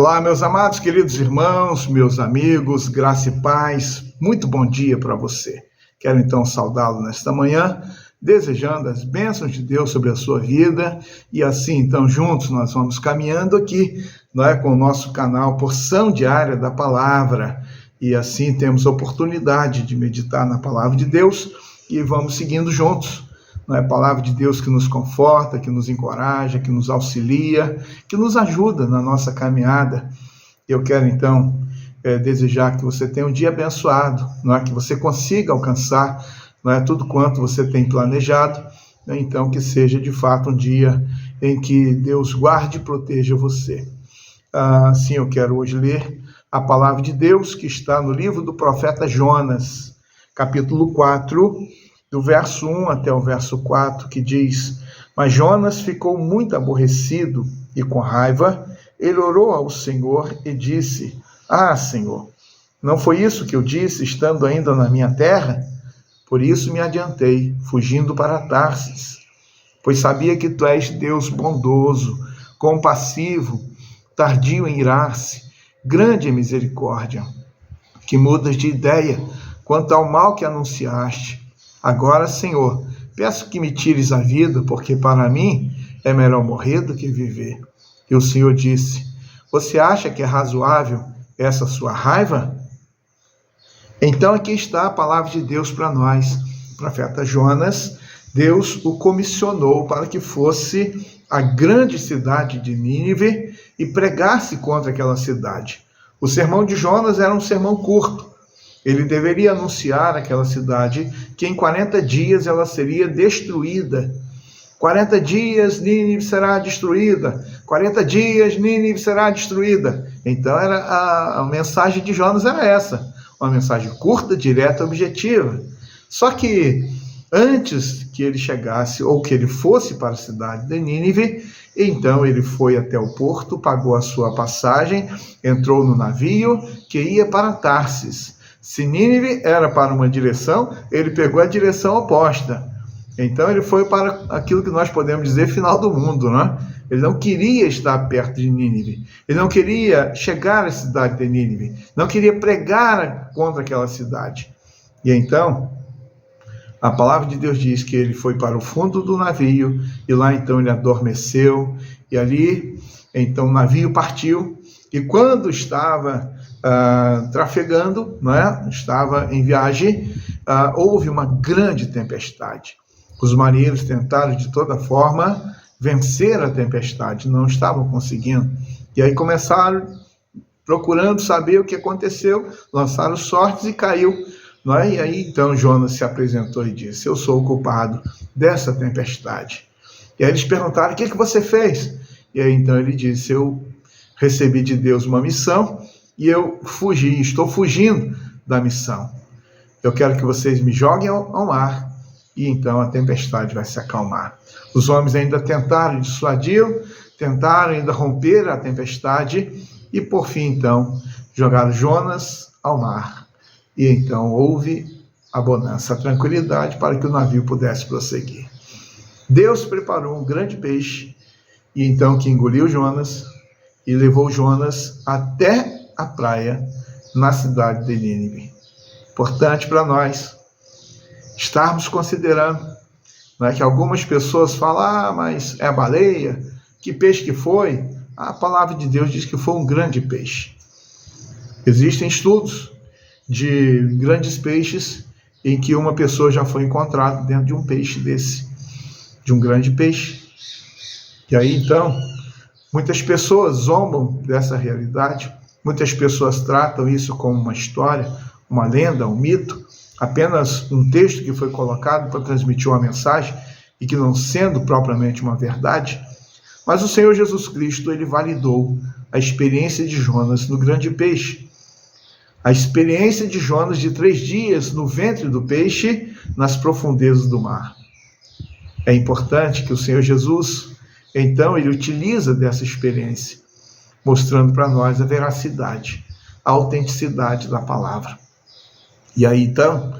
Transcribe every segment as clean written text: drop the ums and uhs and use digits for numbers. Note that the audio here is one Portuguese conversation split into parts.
Olá, meus amados, queridos irmãos, meus amigos, graça e paz, muito bom dia para você. Quero então saudá-lo nesta manhã, desejando as bênçãos de Deus sobre a sua vida, e assim então juntos nós vamos caminhando aqui, com o nosso canal Porção Diária da Palavra, e assim temos a oportunidade de meditar na Palavra de Deus e vamos seguindo juntos. A palavra de Deus que nos conforta, que nos encoraja, que nos auxilia, que nos ajuda na nossa caminhada. Eu quero, então, desejar que você tenha um dia abençoado, que você consiga alcançar tudo quanto você tem planejado, então que seja, de fato, um dia em que Deus guarde e proteja você. Assim, eu quero hoje ler a palavra de Deus que está no livro do profeta Jonas, capítulo 4, do verso 1 até o verso 4, que diz: Mas Jonas ficou muito aborrecido e com raiva, ele orou ao Senhor e disse: Senhor, não foi isso que eu disse estando ainda na minha terra? Por isso me adiantei, fugindo para Tarsis, pois sabia que tu és Deus bondoso, compassivo, tardio em irar-se, grande em misericórdia, que mudas de ideia quanto ao mal que anunciaste. Agora, Senhor, peço que me tires a vida, porque para mim é melhor morrer do que viver. E o Senhor disse: Você acha que é razoável essa sua raiva? Então aqui está a palavra de Deus para nós. O profeta Jonas, Deus o comissionou para que fosse a grande cidade de Nínive e pregasse contra aquela cidade. O sermão de Jonas era um sermão curto. Ele deveria anunciar àquela cidade que em 40 dias ela seria destruída. 40 dias Nínive será destruída. 40 dias Nínive será destruída. Então a mensagem de Jonas era essa. Uma mensagem curta, direta, objetiva. Só que antes que ele chegasse ou que ele fosse para a cidade de Nínive, então ele foi até o porto, pagou a sua passagem, entrou no navio que ia para Tarsis. Se Nínive era para uma direção, ele pegou a direção oposta. Então ele foi para aquilo que nós podemos dizer final do mundo, Ele não queria estar perto de Nínive. Ele não queria chegar à cidade de Nínive. Não queria pregar contra aquela cidade. E então, a palavra de Deus diz que ele foi para o fundo do navio, e lá então ele adormeceu, e ali, então o navio partiu, e quando estava trafegando, estava em viagem, houve uma grande tempestade. Os marinheiros tentaram de toda forma vencer a tempestade, não estavam conseguindo. E aí começaram procurando saber o que aconteceu, lançaram sortes e caiu. E aí então Jonas se apresentou e disse: Eu sou o culpado dessa tempestade. E aí eles perguntaram: O que você fez? E aí então ele disse: Eu recebi de Deus uma missão e eu estou fugindo da missão. Eu quero que vocês me joguem ao mar, e então a tempestade vai se acalmar. Os homens ainda tentaram dissuadi-lo, tentaram ainda romper a tempestade, e por fim então jogaram Jonas ao mar. E então houve a bonança, a tranquilidade para que o navio pudesse prosseguir. Deus preparou um grande peixe, e então que engoliu Jonas e levou Jonas até a praia na cidade de Nínive. Importante para nós estarmos considerando que algumas pessoas falam: mas é a baleia, que peixe que foi? A palavra de Deus diz que foi um grande peixe. Existem estudos de grandes peixes em que uma pessoa já foi encontrada dentro de um peixe desse, de um grande peixe. E aí então muitas pessoas zombam dessa realidade. Muitas pessoas tratam isso como uma história, uma lenda, um mito, apenas um texto que foi colocado para transmitir uma mensagem e que não sendo propriamente uma verdade. Mas o Senhor Jesus Cristo, ele validou a experiência de Jonas no grande peixe. A experiência de Jonas de 3 dias no ventre do peixe, nas profundezas do mar. É importante que o Senhor Jesus, então, ele utiliza dessa experiência, mostrando para nós a veracidade, a autenticidade da palavra. E aí, então,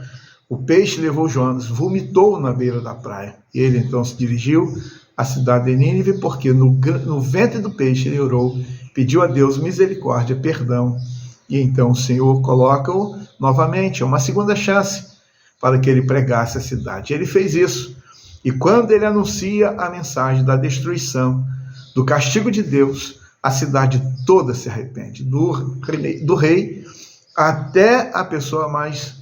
o peixe levou Jonas, vomitou na beira da praia. E ele, então, se dirigiu a cidade de Nínive, porque no ventre do peixe ele orou, pediu a Deus misericórdia, perdão, e então o Senhor coloca-o novamente, uma segunda chance, para que ele pregasse a cidade. Ele fez isso, e quando ele anuncia a mensagem da destruição, do castigo de Deus, a cidade toda se arrepende, do rei até a pessoa mais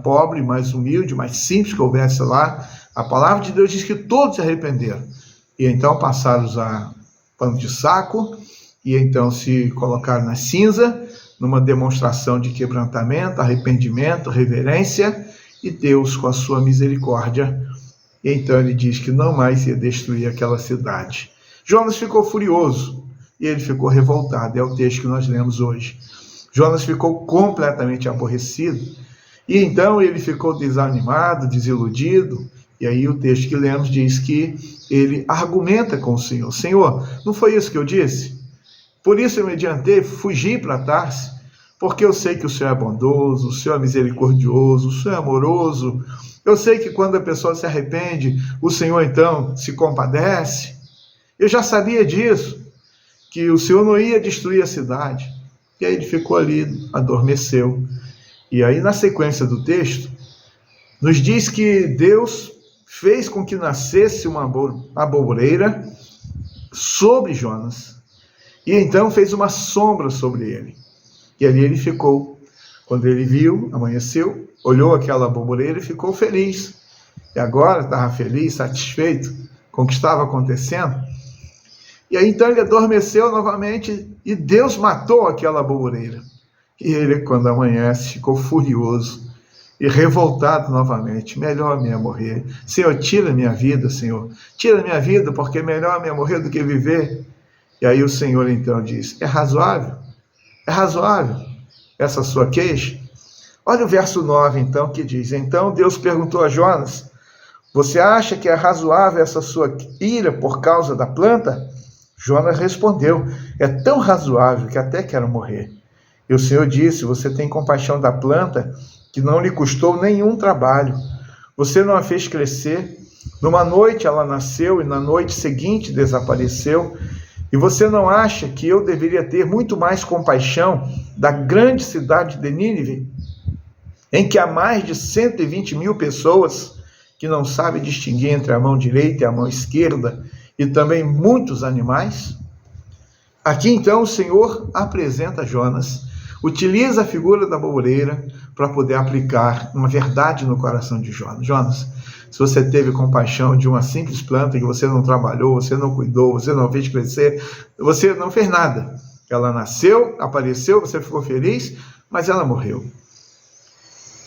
pobre, mais humilde, mais simples que houvesse lá. A palavra de Deus diz que todos se arrependeram. E então passaram a usar pano de saco, e então se colocaram na cinza, numa demonstração de quebrantamento, arrependimento, reverência, e Deus, com a sua misericórdia, e então ele diz que não mais ia destruir aquela cidade. Jonas ficou furioso, e ele ficou revoltado, é o texto que nós lemos hoje. Jonas ficou completamente aborrecido, e então ele ficou desanimado, desiludido, e aí o texto que lemos diz que ele argumenta com o Senhor. Senhor, não foi isso que eu disse? Por isso eu me adiantei, fugi para Tarse, porque eu sei que o Senhor é bondoso, o Senhor é misericordioso, o Senhor é amoroso. Eu sei que quando a pessoa se arrepende, o Senhor então se compadece. Eu já sabia disso, que o Senhor não ia destruir a cidade. E aí ele ficou ali, adormeceu. E aí na sequência do texto, nos diz que Deus fez com que nascesse uma aboboreira sobre Jonas. E então fez uma sombra sobre ele. E ali ele ficou. Quando ele viu, amanheceu, olhou aquela aboboreira e ficou feliz. E agora estava feliz, satisfeito com o que estava acontecendo. E aí então ele adormeceu novamente e Deus matou aquela aboboreira. E ele, quando amanhece, ficou furioso e revoltado novamente. Melhor me morrer. Senhor, tira minha vida, Senhor. Tira minha vida, porque melhor me morrer do que viver. E aí o Senhor então diz, é razoável essa sua queixa? Olha o verso 9 então, que diz, então Deus perguntou a Jonas, você acha que é razoável essa sua ira por causa da planta? Jonas respondeu, é tão razoável que até quero morrer. E o Senhor disse, você tem compaixão da planta que não lhe custou nenhum trabalho. Você não a fez crescer. Numa noite ela nasceu e na noite seguinte desapareceu. E você não acha que eu deveria ter muito mais compaixão da grande cidade de Nínive, em que há mais de 120.000 pessoas que não sabem distinguir entre a mão direita e a mão esquerda, e também muitos animais? Aqui então o Senhor apresenta Jonas, utiliza a figura da aboboreira para poder aplicar uma verdade no coração de Jonas. Jonas, se você teve compaixão de uma simples planta que você não trabalhou, você não cuidou, você não fez crescer, você não fez nada. Ela nasceu, apareceu, você ficou feliz, mas ela morreu.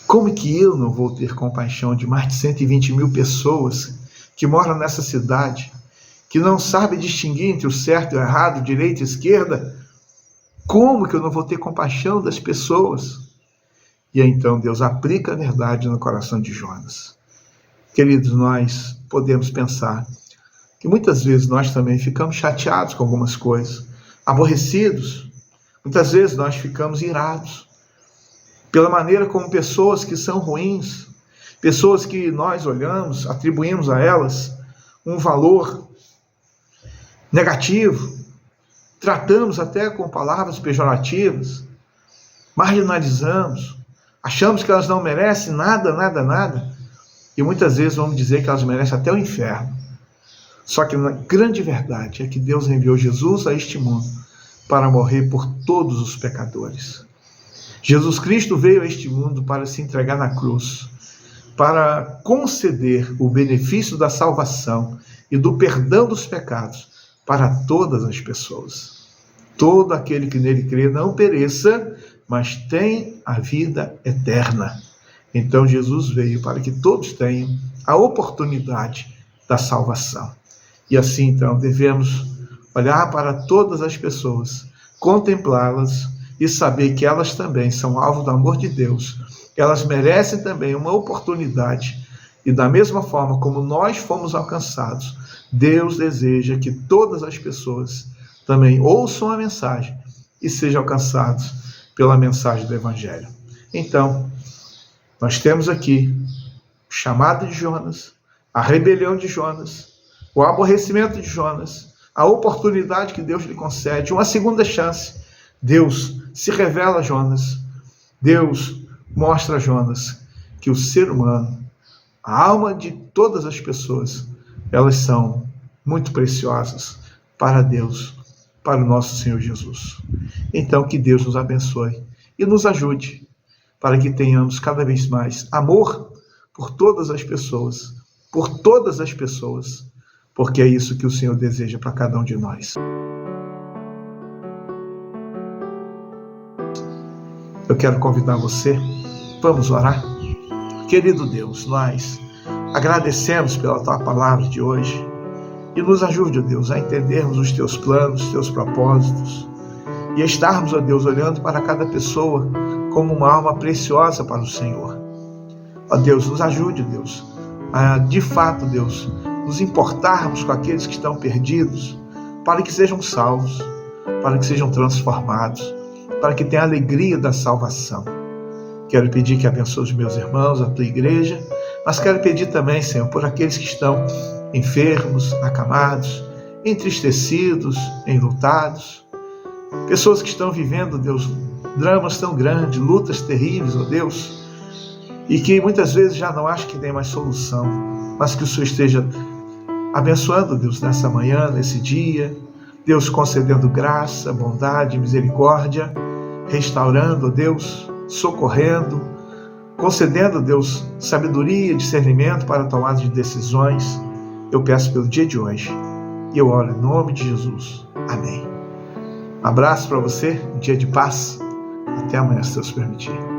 Como que eu não vou ter compaixão de mais de 120.000 pessoas que moram nessa cidade, que não sabem distinguir entre o certo e o errado, direita e esquerda? Como que eu não vou ter compaixão das pessoas? E aí, então Deus aplica a verdade no coração de Jonas. Queridos, nós podemos pensar que muitas vezes nós também ficamos chateados com algumas coisas, aborrecidos. Muitas vezes nós ficamos irados pela maneira como pessoas que são ruins, pessoas que nós olhamos, atribuímos a elas um valor negativo, tratamos até com palavras pejorativas, marginalizamos, achamos que elas não merecem nada, e muitas vezes vamos dizer que elas merecem até o inferno. Só que a grande verdade é que Deus enviou Jesus a este mundo para morrer por todos os pecadores. Jesus Cristo veio a este mundo para se entregar na cruz, para conceder o benefício da salvação e do perdão dos pecados para todas as pessoas. Todo aquele que nele crê não pereça, mas tem a vida eterna. Então Jesus veio para que todos tenham a oportunidade da salvação. E assim então devemos olhar para todas as pessoas, contemplá-las e saber que elas também são alvo do amor de Deus. Elas merecem também uma oportunidade. E da mesma forma como nós fomos alcançados, Deus deseja que todas as pessoas também ouçam a mensagem e sejam alcançados pela mensagem do Evangelho. Então, nós temos aqui o chamado de Jonas, a rebelião de Jonas, o aborrecimento de Jonas, a oportunidade que Deus lhe concede, uma segunda chance. Deus se revela a Jonas. Deus mostra a Jonas que o ser humano, a alma de todas as pessoas, elas são muito preciosas para Deus, para o nosso Senhor Jesus. Então, que Deus nos abençoe e nos ajude para que tenhamos cada vez mais amor por todas as pessoas, porque é isso que o Senhor deseja para cada um de nós. Eu quero convidar você, vamos orar? Querido Deus, nós agradecemos pela Tua palavra de hoje e nos ajude, ó Deus, a entendermos os Teus planos, os Teus propósitos e a estarmos, ó Deus, olhando para cada pessoa como uma alma preciosa para o Senhor. Ó Deus, nos ajude, Deus, a de fato, Deus, nos importarmos com aqueles que estão perdidos, para que sejam salvos, para que sejam transformados, para que tenham a alegria da salvação. Quero pedir que abençoe os meus irmãos, a Tua igreja, mas quero pedir também, Senhor, por aqueles que estão enfermos, acamados, entristecidos, enlutados, pessoas que estão vivendo, Deus, dramas tão grandes, lutas terríveis, ó Deus, e que muitas vezes já não acham que tem mais solução, mas que o Senhor esteja abençoando, Deus, nessa manhã, nesse dia, Deus, concedendo graça, bondade, misericórdia, restaurando, Deus, socorrendo, concedendo, Deus, sabedoria, discernimento para a tomada de decisões. Eu peço pelo dia de hoje e eu oro em nome de Jesus. Amém. Um abraço para você, um dia de paz. Até amanhã, se Deus permitir.